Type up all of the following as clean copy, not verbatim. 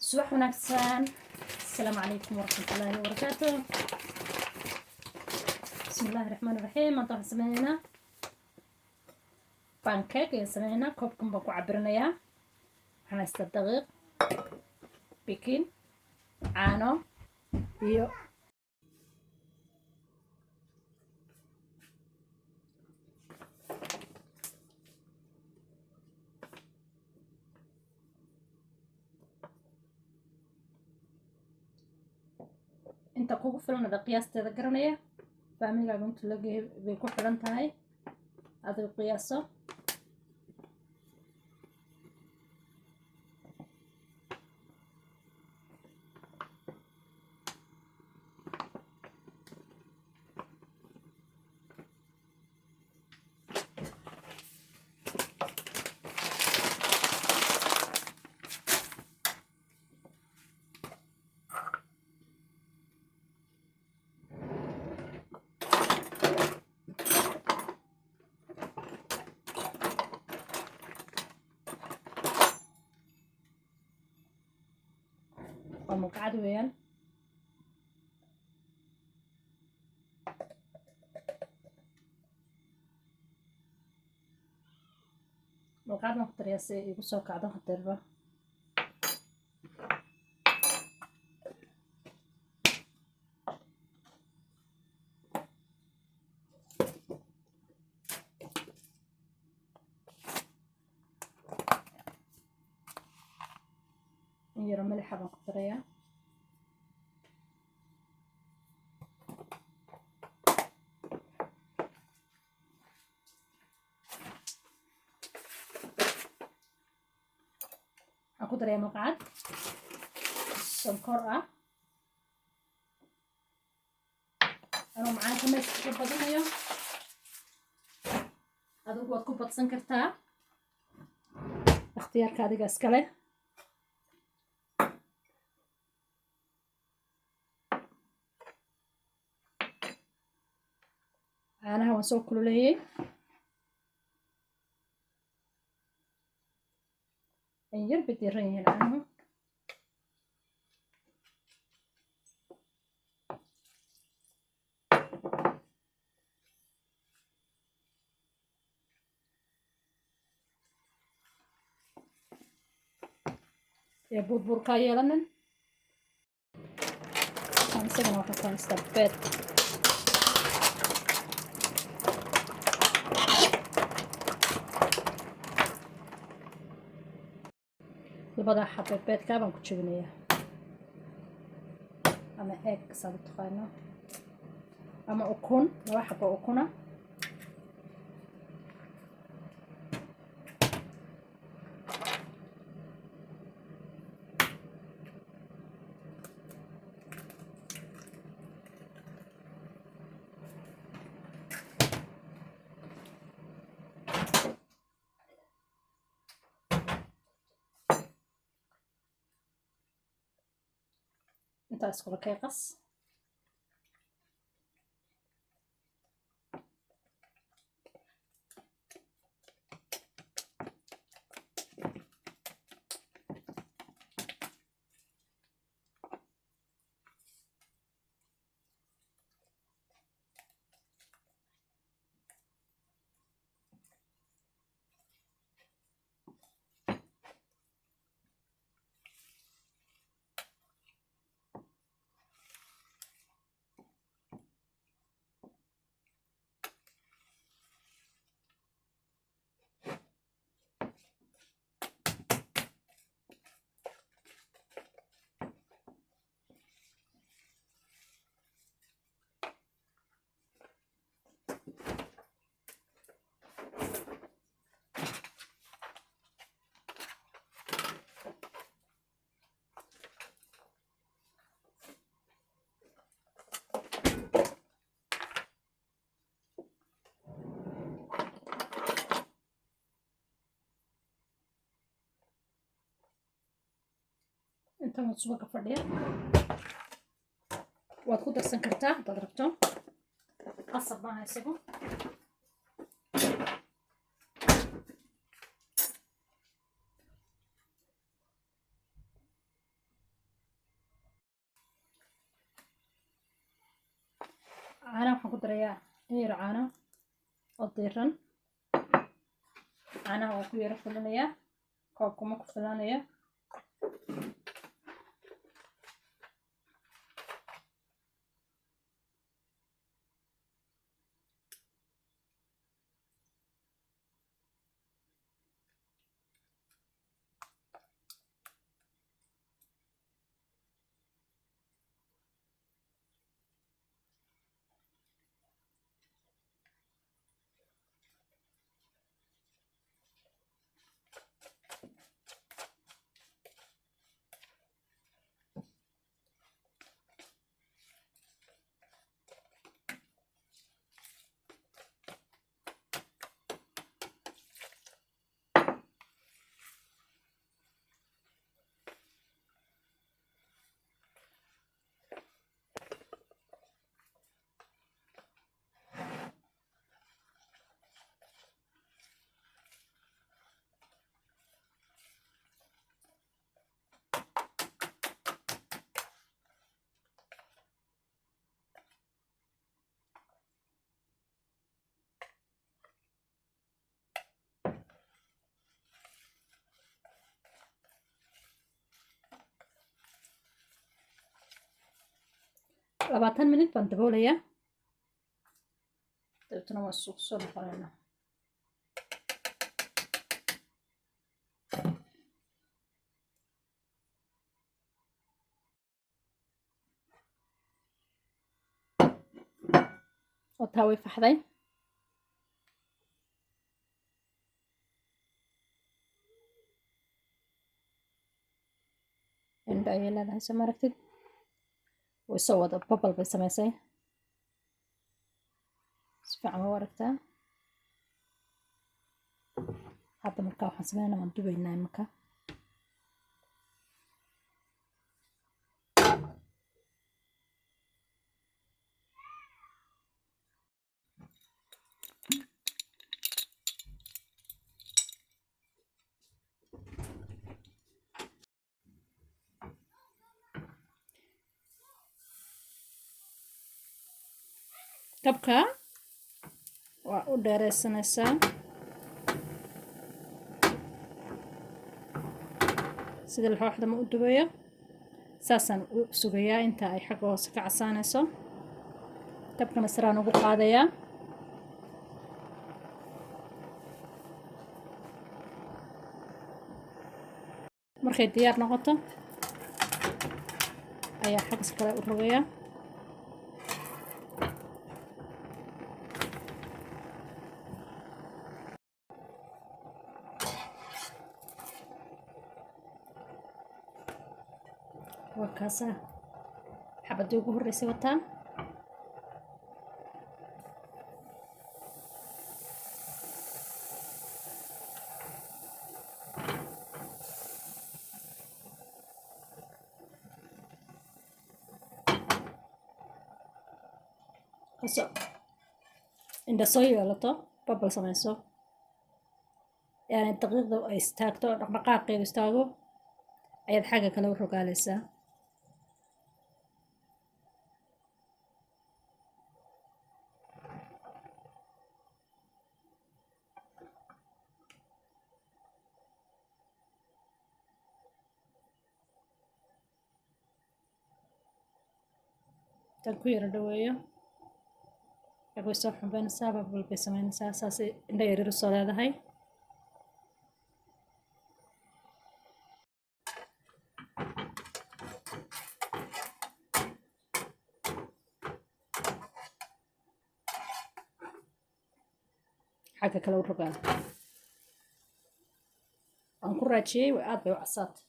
صباح ونكسان. السلام عليكم ورحمة الله وبركاته. بسم الله الرحمن الرحيم. انت سمعنا بانكيك يا سمعنا كوبكم بكو عبرنا يا احنا دقيق بيكين عانو iyo inta kugu filan ada qiyaasteeda garanaya faamilaaga inta laga bay ku xiran tahay adiga qiyaaso ومقعد ويان مقعد نقدر يقول سو قاعده هدربه يرى ملح بنقدريا اقدر يا مقعد سكر انا معاك كمية سكر بدنيا adigu waad ku badsan kartaa اختيارka adiga iska leh caanaha waan soo kululeeyay yar badiran yihiin caanuhu يا buurbuurkaa yeelanin isagana waxaan ku haystaa beed labada xabbe beedkaa baan ku jebinayaa ama eeg saad u taqaano ama ukun laba xabbo ukuna intaas kula kay qas intaan subaga fadhiya waad ku darsan kartaa hadaad rabto qasab maaha isagu caanaha waxaan ku darayaa yar caano oo diiran. caanaha waan ku yara filinayaa, koobkuma ku filanaya. labaatan minit baan daboolayaa, dabeetana waan soo noqonaynaa. oo taa way faxday. indha ayay leedahay, soo ma aragtid? way soo wada babal bay samaysay. si fiican u aragtaa. hadda markaa waxaan sameynaa, waan dubaynaa imika. dabka waa u dheereysanaysaa sida laxooxda ma u dubayo. saasaan u sugayaa inta ay xagga hoose ka casaanayso. dabkana saraan ugu qaadayaa. markay diyaar noqoto ayaa xaggas kale u rogayaa. waa kaasaa xabadii ugu horreysay wataa. indha soo yeelato, babal samayso, yani daqiiqda ay istaagto, dhaqdhaqaaqeedu istaago, ayaad xagga kale u rogaalaysaa. tan ku yara dhaweeyo, way soo xumbaynaysaa, babal bay samaynaysaa. saasay indha yaryar usoo leedahay. xagga kale u rogaal. waan ku raajiyey, way aad bay u casaatay.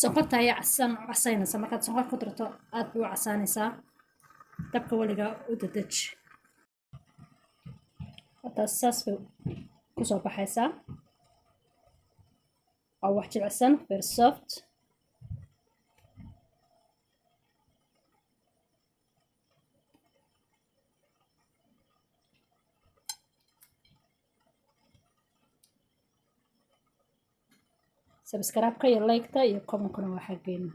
sonkorta ayaa casaynaysa markaad sonkor ku darto aad bay u casaanaysaa dabka weligaa u dadeji hadaas saas bay kusoo baxaysaa waa wax jilicsan very soft subscribe-ka iyo like-ta iyo comment-kuna waa xaggeena